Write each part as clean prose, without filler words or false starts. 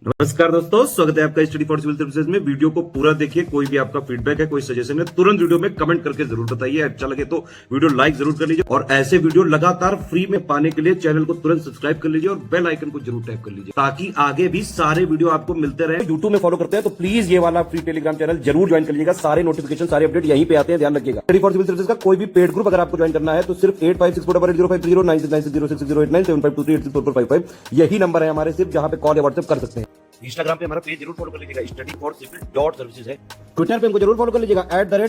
नमस्कार दोस्तों, स्वागत है आपका स्टडी फॉर सिविल सर्विसेज में। वीडियो को पूरा देखिए। कोई भी आपका फीडबैक है, कोई सजेशन है, तुरंत वीडियो में कमेंट करके जरूर बताइए। अच्छा लगे तो वीडियो लाइक जरूर कर लीजिए और ऐसे वीडियो लगातार फ्री में पाने के लिए चैनल को तुरंत सब्सक्राइब कर लीजिए और बेल आइकन को जरूर टैप कर लीजिए ताकि आगे भी सारे वीडियो आपको मिलते रहे। यूट्यूब में फॉलो करते हैं तो प्लीज ये वाला फ्री टेलीग्राम चैनल जरूर ज्वाइन कर लीजिएगा। सारे नोटिफिकेशन, सारे अपडेट यहीं पे आते हैं, ध्यान रखिएगा। स्टडी फॉर सिविल सर्विसेज का कोई भी पेड ग्रुप अगर आपको ज्वाइन करना है तो सिर्फ 856480560660897523864455 यही नंबर है हमारे, सिर्फ जहां पे कॉल या व्हाट्सएप कर सकते हैं। इंस्टाग्राम पे हमारा पेज जरूर फॉलो कर लीजिएगा, study4civil.services है। ट्विटर पे हमको जरूर फॉलो कर लीजिएगा,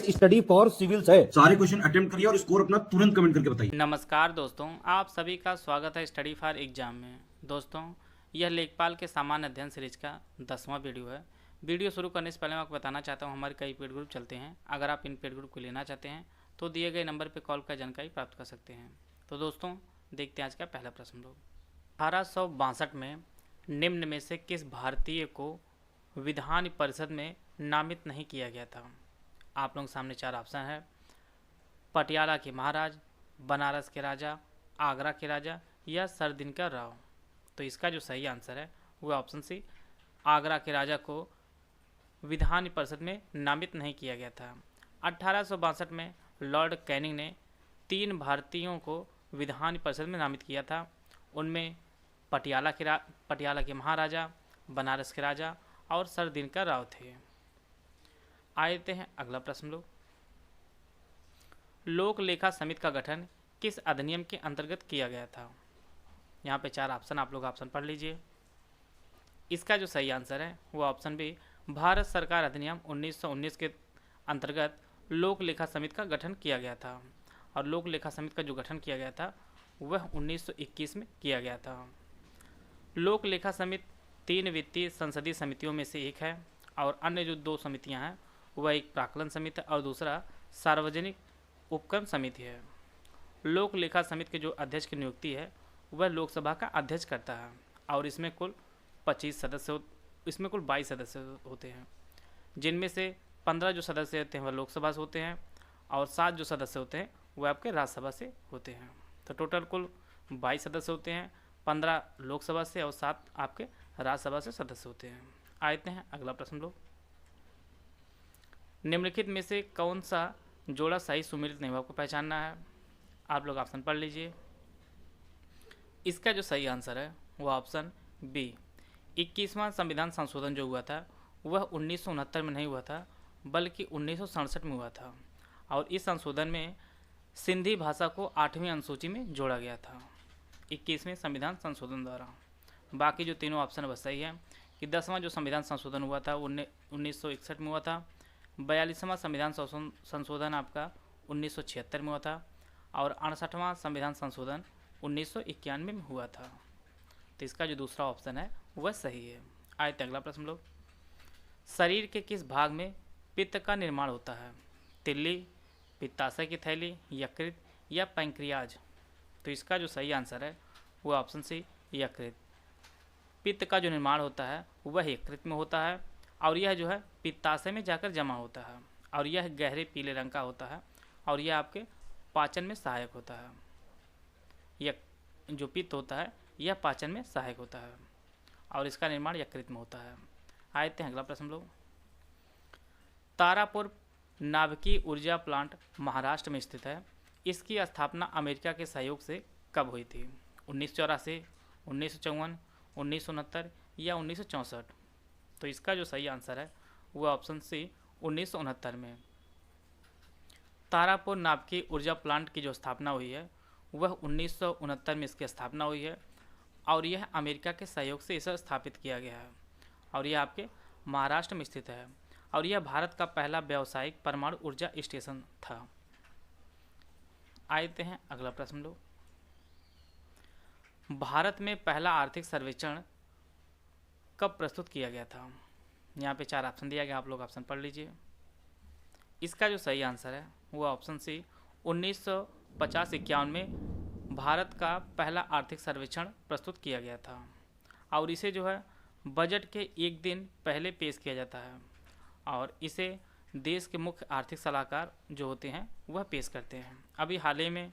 @study4civils है। सारे क्वेश्चन अटेम्प्ट करिए और स्कोर अपना तुरंत कमेंट करके बताइए। नमस्कार दोस्तों, आप सभी का स्वागत है स्टडी फॉर एग्जाम में। दोस्तों, यह लेखपाल के सामान्य अध्ययन सीरीज का 10वां वीडियो है। वीडियो शुरू करने से पहले मैं आपको बताना चाहता हूँ हमारे कई पेड ग्रुप चलते हैं। अगर आप इन पेड ग्रुप को लेना चाहते हैं तो दिए गए नंबर पर कॉल कर जानकारी प्राप्त कर सकते हैं। तो दोस्तों, देखते हैं आज का पहला प्रश्न लोग। 1862 में निम्न में से किस भारतीय को विधान परिषद में नामित नहीं किया गया था? आप लोगों के सामने 4 ऑप्शन है। पटियाला के महाराज, बनारस के राजा, आगरा के राजा या सरदिनकर राव। तो इसका जो सही आंसर है वो ऑप्शन सी, आगरा के राजा को विधान परिषद में नामित नहीं किया गया था। 1862 में लॉर्ड कैनिंग ने 3 भारतीयों को विधान परिषद में नामित किया था। उनमें पटियाला के महाराजा, बनारस के राजा और सरदिनकर राव थे। आते हैं अगला प्रश्न लोग। लोक लेखा समिति का गठन किस अधिनियम के अंतर्गत किया गया था? यहाँ पे 4 ऑप्शन, आप लोग ऑप्शन पढ़ लीजिए। इसका जो सही आंसर है वो ऑप्शन बी, भारत सरकार अधिनियम 1919 के अंतर्गत लोक लेखा समिति का गठन किया गया था। और लोक लेखा समिति का जो गठन किया गया था वह 1921 में किया गया था। लोक लेखा समिति 3 वित्तीय संसदीय समितियों में से एक है और अन्य जो 2 समितियां हैं वह एक प्राक्कलन समिति और दूसरा सार्वजनिक उपक्रम समिति है। लोक लेखा समिति के जो अध्यक्ष की नियुक्ति है वह लोकसभा का अध्यक्ष करता है और इसमें कुल 22 सदस्य होते हैं, जिनमें से 15 जो सदस्य होते हैं वह लोकसभा से होते हैं और 7 जो सदस्य होते हैं वह आपके राज्यसभा से होते हैं। तो टोटल कुल 22 सदस्य होते हैं, 15 लोकसभा से और 7 आपके राज्यसभा से सदस्य होते हैं। आते हैं अगला प्रश्न लोग। निम्नलिखित में से कौन सा जोड़ा सही सुमेलित नहीं हुआ, आपको पहचानना है। आप लोग ऑप्शन पढ़ लीजिए। इसका जो सही आंसर है वो ऑप्शन बी, 21वां संविधान संशोधन जो हुआ था वह 1969 में नहीं हुआ था बल्कि 1967 में हुआ था। और इस संशोधन में सिंधी भाषा को 8वीं अनुसूची में जोड़ा गया था 21वें संविधान संशोधन द्वारा। बाकी जो तीनों ऑप्शन वह सही है कि 10वां जो संविधान संशोधन हुआ था 1961 में हुआ था, 42वां संविधान संशोधन आपका 1976 में हुआ था और 68वां संविधान संशोधन 1991 में हुआ था। तो इसका जो दूसरा ऑप्शन है वह सही है। आए अगला प्रश्न लोग। शरीर के किस भाग में पित्त का निर्माण होता है? तिल्ली, पित्ताशय की थैली, यकृत या पैंक्रियाज। तो इसका जो सही आंसर है वो ऑप्शन सी, यकृत। पित्त का जो निर्माण होता है वह यकृत में होता है और यह जो है पित्ताशय में जाकर जमा होता है और यह गहरे पीले रंग का होता है और यह आपके पाचन में सहायक होता है। यह जो पित्त होता है यह पाचन में सहायक होता है और इसका निर्माण यकृत में होता है। आते हैं अगला प्रश्न लोग। तारापुर नाभिकीय ऊर्जा प्लांट महाराष्ट्र में स्थित है। इसकी स्थापना अमेरिका के सहयोग से कब हुई थी? 1984, 1954, 1969 या 1964। तो इसका जो सही आंसर है वह ऑप्शन सी, 1969 में। तारापुर नाभिकीय ऊर्जा प्लांट की जो स्थापना हुई है वह 1969 में इसकी स्थापना हुई है और यह अमेरिका के सहयोग से इसे स्थापित किया गया है और यह आपके महाराष्ट्र में स्थित है और यह भारत का पहला व्यावसायिक परमाणु ऊर्जा स्टेशन था। आते हैं अगला प्रश्न लो। भारत में पहला आर्थिक सर्वेक्षण कब प्रस्तुत किया गया था? यहाँ पे 4 ऑप्शन दिया गया, आप लोग ऑप्शन पढ़ लीजिए। इसका जो सही आंसर है वो ऑप्शन सी, 1950-51 में भारत का पहला आर्थिक सर्वेक्षण प्रस्तुत किया गया था और इसे जो है बजट के एक दिन पहले पेश किया जाता है और इसे देश के मुख्य आर्थिक सलाहकार जो होते हैं वह पेश करते हैं। अभी हाल ही में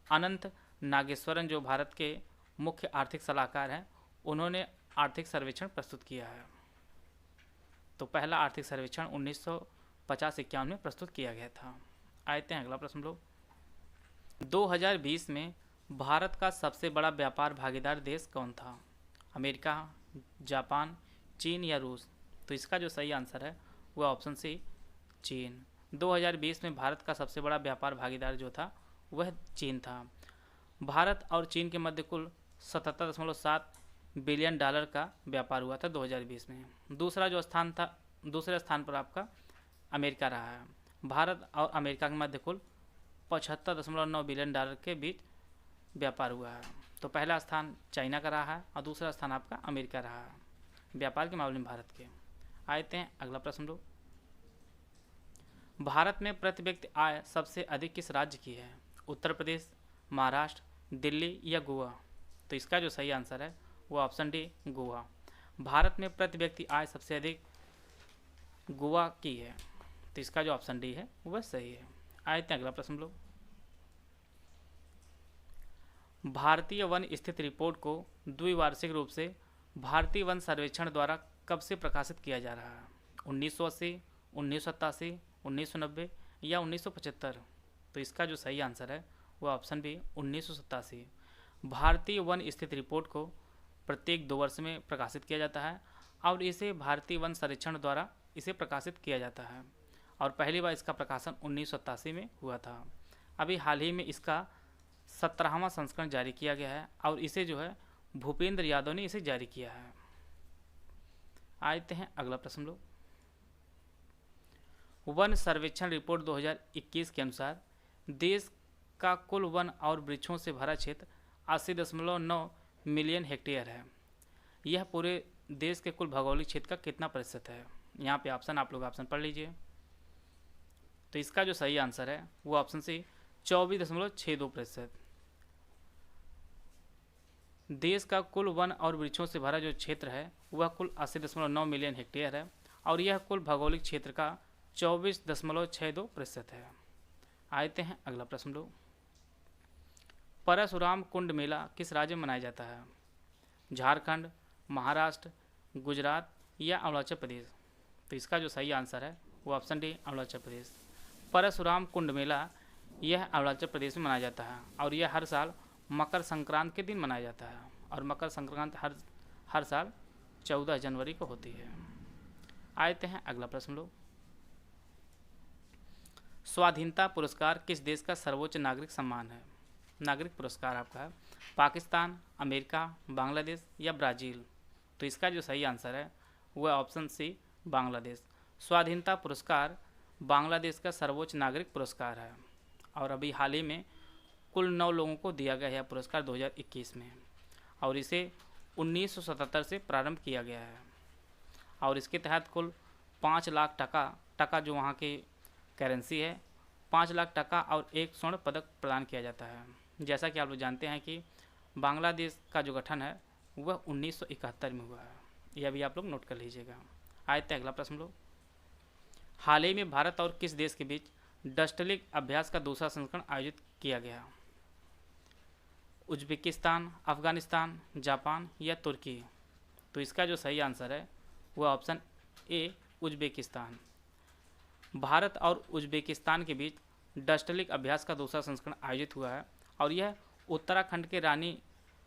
अनंत नागेश्वरन जो भारत के मुख्य आर्थिक सलाहकार हैं उन्होंने आर्थिक सर्वेक्षण प्रस्तुत किया है? तो पहला आर्थिक सर्वेक्षण 1950-51 में प्रस्तुत किया गया था। आते हैं अगला प्रश्न लोग। 2020 में भारत का सबसे बड़ा व्यापार भागीदार देश कौन था? अमेरिका, जापान, चीन या रूस? तो इसका जो सही आंसर है वह ऑप्शन सी चीन। 2020 में भारत का सबसे बड़ा व्यापार भागीदार जो था वह चीन था। भारत और चीन के मध्य कुल 77.7 बिलियन डॉलर का व्यापार हुआ था 2020 में। दूसरे स्थान पर आपका अमेरिका रहा है। भारत और अमेरिका के मध्य कुल 75.9 बिलियन डॉलर के बीच व्यापार हुआ है। तो पहला स्थान चाइना का रहा है और दूसरा स्थान आपका अमेरिका रहा है व्यापार के मामले में भारत के। आते हैं अगला प्रश्न लोग। भारत में प्रति व्यक्ति आय सबसे अधिक किस राज्य की है? उत्तर प्रदेश, महाराष्ट्र, दिल्ली या गोवा? तो इसका जो सही आंसर है वो ऑप्शन डी गोवा। भारत में प्रति व्यक्ति आय सबसे अधिक गोवा की है। तो इसका जो ऑप्शन डी है वह सही है। आते हैं अगला प्रश्न लोग। भारतीय वन स्थिति रिपोर्ट को द्विवार्षिक रूप से भारतीय वन सर्वेक्षण द्वारा कब से प्रकाशित किया जा रहा है? 1980, 1987, 1990 या 1975? तो इसका जो सही आंसर है वह ऑप्शन बी 1987। भारतीय वन स्थिति रिपोर्ट को प्रत्येक 2 वर्ष में प्रकाशित किया जाता है और इसे भारतीय वन सर्वेक्षण द्वारा इसे प्रकाशित किया जाता है और पहली बार इसका प्रकाशन 1987 में हुआ था। अभी हाल ही में इसका 17वां संस्करण जारी किया गया है और इसे जो है भूपेंद्र यादव ने इसे जारी किया है। आते हैं अगला प्रश्न लोग। वन सर्वेक्षण रिपोर्ट 2021 के अनुसार देश का कुल वन और वृक्षों से भरा क्षेत्र 80.9 मिलियन हेक्टेयर है। यह पूरे देश के कुल भौगोलिक क्षेत्र का कितना प्रतिशत है? यहाँ पे ऑप्शन आप लोग ऑप्शन पढ़ लीजिए। तो इसका जो सही आंसर है वो ऑप्शन सी 24.62%। देश का कुल वन और वृक्षों से भरा जो क्षेत्र है वह कुल 80.9 मिलियन हेक्टेयर है और यह कुल भौगोलिक क्षेत्र का 24.62% है। आते हैं अगला प्रश्न लोग। परशुराम कुंड मेला किस राज्य में मनाया जाता है? झारखंड, महाराष्ट्र, गुजरात या अरुणाचल प्रदेश? तो इसका जो सही आंसर है वो ऑप्शन डी अरुणाचल प्रदेश। परशुराम कुंड मेला यह अरुणाचल प्रदेश में मनाया जाता है और यह हर साल मकर संक्रांति के दिन मनाया जाता है और मकर संक्रांति हर साल 14 जनवरी को होती है। आते हैं अगला प्रश्न लोग। स्वाधीनता पुरस्कार किस देश का सर्वोच्च नागरिक सम्मान है? नागरिक पुरस्कार आपका है पाकिस्तान, अमेरिका, बांग्लादेश या ब्राज़ील? तो इसका जो सही आंसर है वह ऑप्शन सी बांग्लादेश। स्वाधीनता पुरस्कार बांग्लादेश का सर्वोच्च नागरिक पुरस्कार है और अभी हाल ही में कुल 9 लोगों को दिया गया है पुरस्कार 2021 में और इसे 1977 से प्रारंभ किया गया है और इसके तहत कुल 5 लाख टका जो वहाँ की करेंसी है 5 लाख टका और 1 स्वर्ण पदक प्रदान किया जाता है। जैसा कि आप लोग जानते हैं कि बांग्लादेश का जो गठन है वह 1971 में हुआ है। यह भी आप लोग नोट कर लीजिएगा। आते हैं अगला प्रश्न लोग। हाल ही में भारत और किस देश के बीच डस्टलिक अभ्यास का दूसरा संस्करण आयोजित किया गया? उज्बेकिस्तान, अफगानिस्तान, जापान या तुर्की? तो इसका जो सही आंसर है वह ऑप्शन ए उज्बेकिस्तान। भारत और उज्बेकिस्तान के बीच डस्टलिक अभ्यास का दूसरा संस्करण आयोजित हुआ है और यह उत्तराखंड के रानी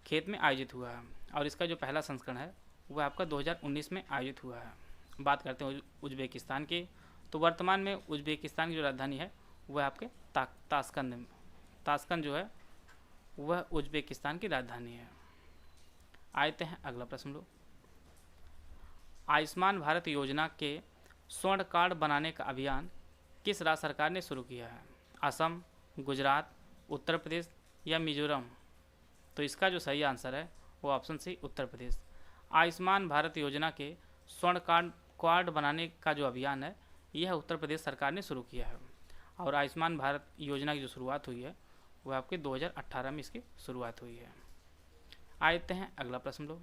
खेत में आयोजित हुआ है और इसका जो पहला संस्करण है वह आपका 2019 में आयोजित हुआ है। बात करते हैं उज्बेकिस्तान की, तो वर्तमान में उज्बेकिस्तान की जो राजधानी है वह आपके ताशकंद जो है वह उज्बेकिस्तान की राजधानी है। आते हैं अगला प्रश्न लो। आयुष्मान भारत योजना के स्वर्ण कार्ड बनाने का अभियान किस राज्य सरकार ने शुरू किया है? असम, गुजरात, उत्तर प्रदेश या मिजोरम? तो इसका जो सही आंसर है वो ऑप्शन सी उत्तर प्रदेश। आयुष्मान भारत योजना के स्वर्ण कार्ड बनाने का जो अभियान है यह उत्तर प्रदेश सरकार ने शुरू किया है और आयुष्मान भारत योजना की जो शुरुआत हुई है वह आपके 2018 में इसकी शुरुआत हुई है। आते हैं अगला प्रश्न लोग।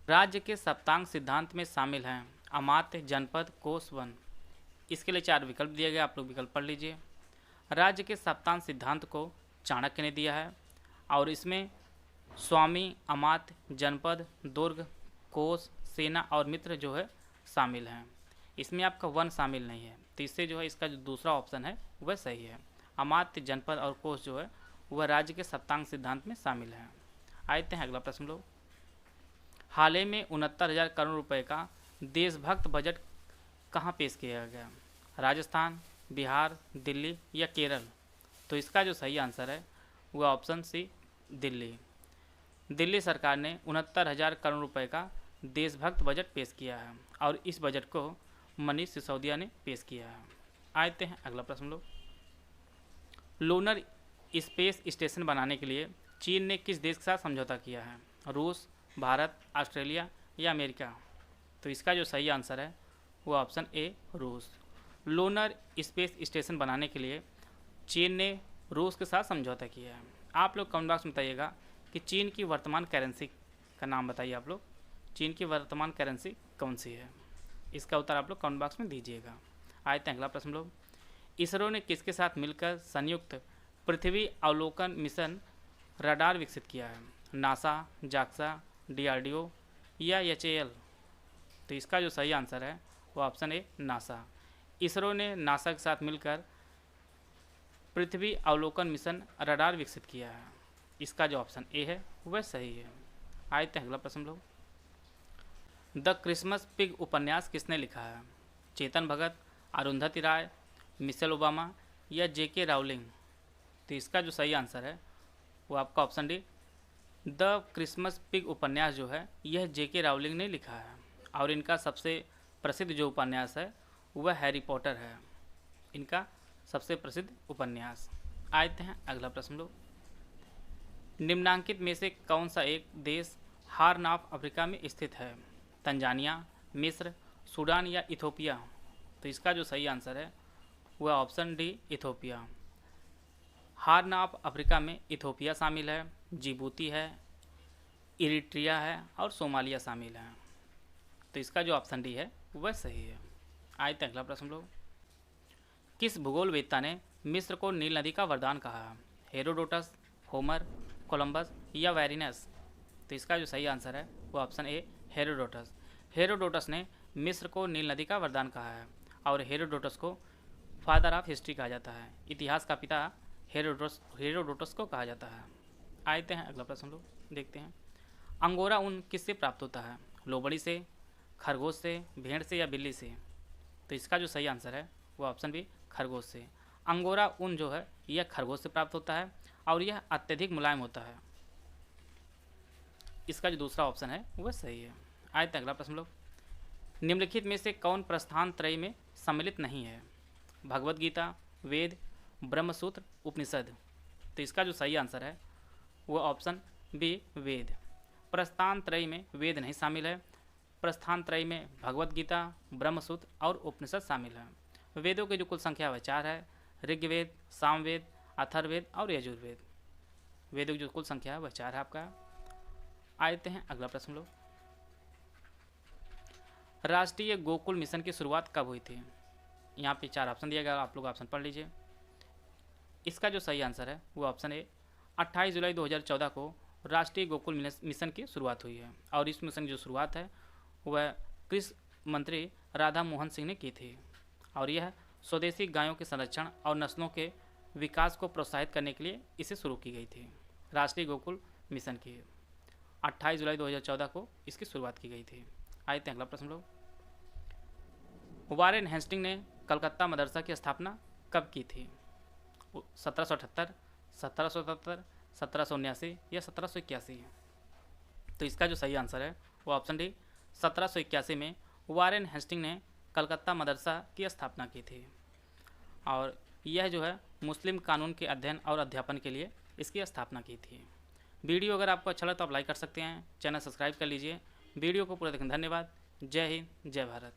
राज्य के सप्तांग सिद्धांत में शामिल हैं अमात्य, जनपद, कोष, वन? इसके लिए 4 विकल्प दिए गए, आप लोग विकल्प पढ़ लीजिए। राज्य के सप्तांग सिद्धांत को चाणक्य ने दिया है और इसमें स्वामी, अमात्य, जनपद, दुर्ग, कोष, सेना और मित्र जो है शामिल हैं। इसमें आपका वन शामिल नहीं है, तो इससे जो है इसका जो दूसरा ऑप्शन है वह सही है। अमात्य, जनपद और कोष जो है वह राज्य के सप्तांग सिद्धांत में शामिल है। आते हैं अगला प्रश्न लोग। हाल ही में 69,000 करोड़ रुपए का देशभक्त बजट कहाँ पेश किया गया? राजस्थान, बिहार, दिल्ली या केरल? तो इसका जो सही आंसर है वह ऑप्शन सी दिल्ली। दिल्ली सरकार ने 69,000 करोड़ रुपए का देशभक्त बजट पेश किया है और इस बजट को मनीष सिसोदिया ने पेश किया है। आते हैं अगला प्रश्न लोग। लूनर स्पेस स्टेशन बनाने के लिए चीन ने किस देश के साथ समझौता किया है? रूस, भारत, ऑस्ट्रेलिया या अमेरिका? तो इसका जो सही आंसर है वो ऑप्शन ए रूस। लूनर स्पेस स्टेशन बनाने के लिए चीन ने रूस के साथ समझौता किया है। आप लोग कमेंट बॉक्स में बताइएगा कि चीन की वर्तमान करेंसी का नाम बताइए। आप लोग चीन की वर्तमान करेंसी कौन सी है? इसका उत्तर आप लोग कमेंट बॉक्स में दीजिएगा। आते हैं अगला प्रश्न लोग। इसरो ने किसके साथ मिलकर संयुक्त पृथ्वी अवलोकन मिशन रडार विकसित किया है? नासा, जाक्सा, डीआरडीओ या एचएएल? तो इसका जो सही आंसर है वो ऑप्शन ए नासा। इसरो ने नासा के साथ मिलकर पृथ्वी अवलोकन मिशन रडार विकसित किया है। इसका जो ऑप्शन ए है वह सही है। आते हैं अगला प्रश्न लोग। द क्रिसमस पिग उपन्यास किसने लिखा है? चेतन भगत, अरुंधति राय, मिशेल ओबामा या जेके रावलिंग? तो इसका जो सही आंसर है वो आपका option D the Christmas pig उपन्यास जो है यह जेके रावलिंग ने लिखा है और इनका सबसे प्रसिद्ध जो उपन्यास है वह हैरी पॉटर है, इनका सबसे प्रसिद्ध उपन्यास। आते हैं अगला प्रश्न लोग। निम्नांकित में से कौन सा एक देश हार्न ऑफ अफ्रीका में स्थित है? तंजानिया, मिस्र, सूडान या इथोपिया? तो इसका जो सही आंसर है वह option D Ethiopia. Horn of Africa में इथोपिया शामिल है, जिबूती है, इरिट्रिया है और सोमालिया शामिल है। तो इसका जो ऑप्शन डी है वह सही है। आए अगला प्रश्न लोग। किस भूगोलवेत्ता ने मिस्र को नील नदी का वरदान कहा है? हेरोडोटस, होमर, कोलंबस या वेरिनस? तो इसका जो सही आंसर है वो ऑप्शन ए हेरोडोटस। हेरोडोटस ने मिस्र को नील नदी का वरदान कहा है और हेरोडोटस को फादर ऑफ हिस्ट्री कहा जाता है, इतिहास का पिता हेरोडोटस को कहा जाता है। आते हैं अगला प्रश्न लोग, देखते हैं। अंगोरा ऊन किससे प्राप्त होता है? लोमड़ी से, खरगोश से, भेड़ से या बिल्ली से? तो इसका जो सही आंसर है वो ऑप्शन बी खरगोश से। अंगोरा ऊन जो है यह खरगोश से प्राप्त होता है और यह अत्यधिक मुलायम होता है। इसका जो दूसरा ऑप्शन है वह सही है। आए अगला प्रश्न लोग। निम्नलिखित में से कौन प्रस्थान त्रय में सम्मिलित नहीं है? भगवद गीता, वेद, ब्रह्मसूत्र, उपनिषद? तो इसका जो सही आंसर है वह ऑप्शन बी वेद। प्रस्थान त्रय में वेद नहीं शामिल है। प्रस्थान त्रय में भगवद गीता, ब्रह्मसूत्र और उपनिषद शामिल है। वेदों की जो कुल संख्या वह 4 है। ऋग्वेद, सामवेद, अथर्ववेद और यजुर्वेद। वेदों की जो कुल संख्या है वह 4 है आपका। आते हैं अगला प्रश्न लोग। राष्ट्रीय गोकुल मिशन की शुरुआत कब हुई थी? यहाँ पे 4 ऑप्शन दिया गया, आप लोग ऑप्शन पढ़ लीजिए। इसका जो सही आंसर है वो ऑप्शन ए 28 जुलाई 2014 को राष्ट्रीय गोकुल मिशन की शुरुआत हुई है और इस मिशन की जो शुरुआत है वह कृषि मंत्री राधा मोहन सिंह ने की थी और यह स्वदेशी गायों के संरक्षण और नस्लों के विकास को प्रोत्साहित करने के लिए इसे शुरू की गई थी। राष्ट्रीय गोकुल मिशन की 28 जुलाई 2014 को इसकी शुरुआत की गई थी। आए थे अगला प्रश्न लोग। वारेन हेस्टिंग ने कलकत्ता मदरसा की स्थापना कब की थी? 1778, 1777, 1779 या 1781? तो इसका जो सही आंसर है वो ऑप्शन डी 1781 में वारेन हेस्टिंग ने कलकत्ता मदरसा की स्थापना की थी और यह जो है मुस्लिम कानून के अध्ययन और अध्यापन के लिए इसकी स्थापना की थी। वीडियो अगर आपको अच्छा लगा तो आप लाइक कर सकते हैं, चैनल सब्सक्राइब कर लीजिए। वीडियो को पूरा देखने धन्यवाद। जय हिंद, जय भारत।